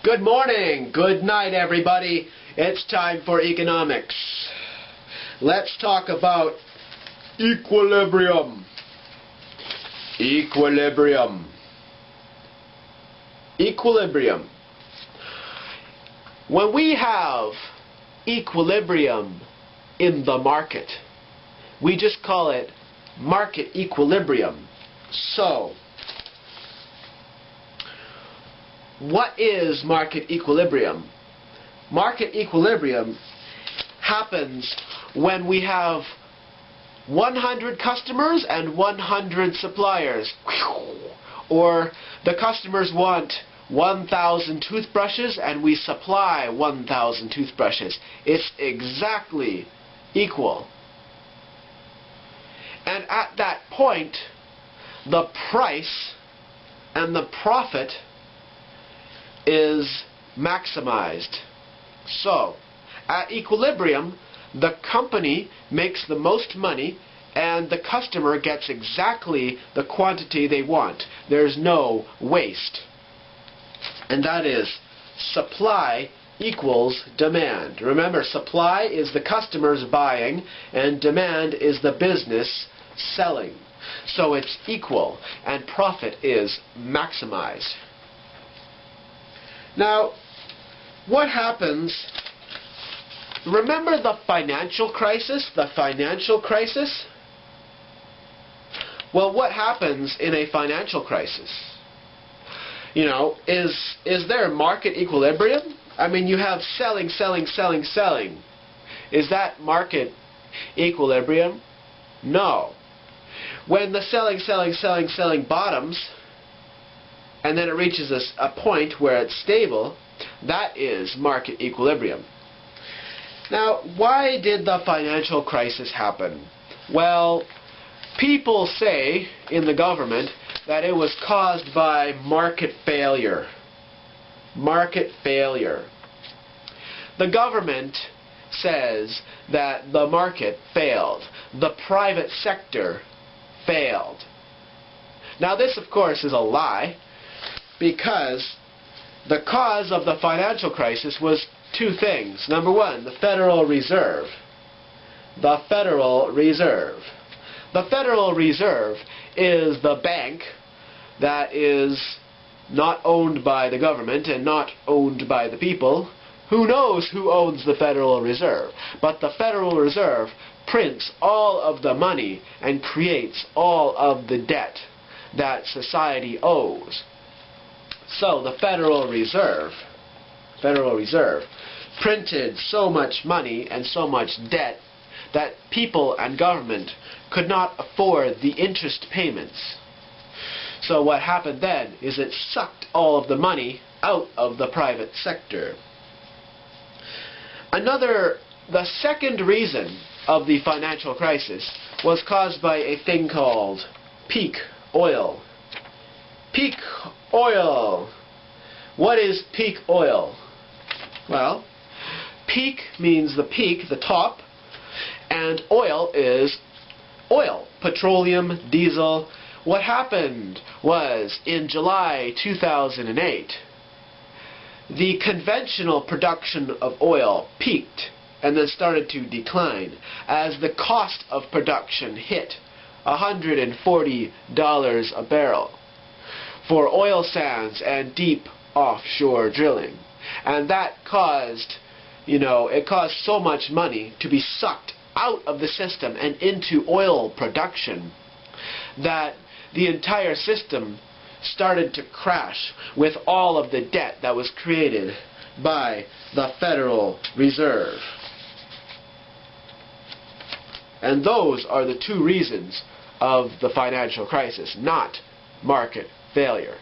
Good morning, good night everybody. It's time for economics. Let's talk about equilibrium. Equilibrium. Equilibrium. When we have equilibrium in the market, we just call it market equilibrium. So, what is market equilibrium? Market equilibrium happens when we have 100 customers and 100 suppliers. Or the customers want 1,000 toothbrushes and we supply 1,000 toothbrushes. It's exactly equal. And at that point, the price and the profit is maximized. So, at equilibrium, the company makes the most money and the customer gets exactly the quantity they want. There's no waste. And that is supply equals demand. Remember, supply is the customers buying and demand is the business selling. So it's equal and profit is maximized. Now, what happens? Remember the financial crisis? The financial crisis? Well, what happens in a financial crisis? You know, is there market equilibrium? I mean, you have selling, selling, selling, selling. Is that market equilibrium? No. When the selling, selling, selling, selling bottoms, and then it reaches a point where it's stable, that is market equilibrium. Now, why did the financial crisis happen? Well, people say in the government that it was caused by market failure. Market failure. The government says that the market failed. The private sector failed. Now, this, of course, is a lie, because the cause of the financial crisis was two things. Number one, the Federal Reserve. The Federal Reserve. The Federal Reserve is the bank that is not owned by the government and not owned by the people. Who knows who owns the Federal Reserve? But the Federal Reserve prints all of the money and creates all of the debt that society owes. So the Federal Reserve printed so much money and so much debt that people and government could not afford the interest payments. So what happened then is it sucked all of the money out of the private sector. The second reason of the financial crisis was caused by a thing called peak oil. Peak oil. What is peak oil? Well, peak means the peak, the top, and oil is oil, petroleum, diesel. What happened was in July 2008, the conventional production of oil peaked and then started to decline as the cost of production hit $140 a barrel for oil sands and deep offshore drilling. And that caused, it caused so much money to be sucked out of the system and into oil production that the entire system started to crash with all of the debt that was created by the Federal Reserve. And those are the two reasons of the financial crisis, not market failure.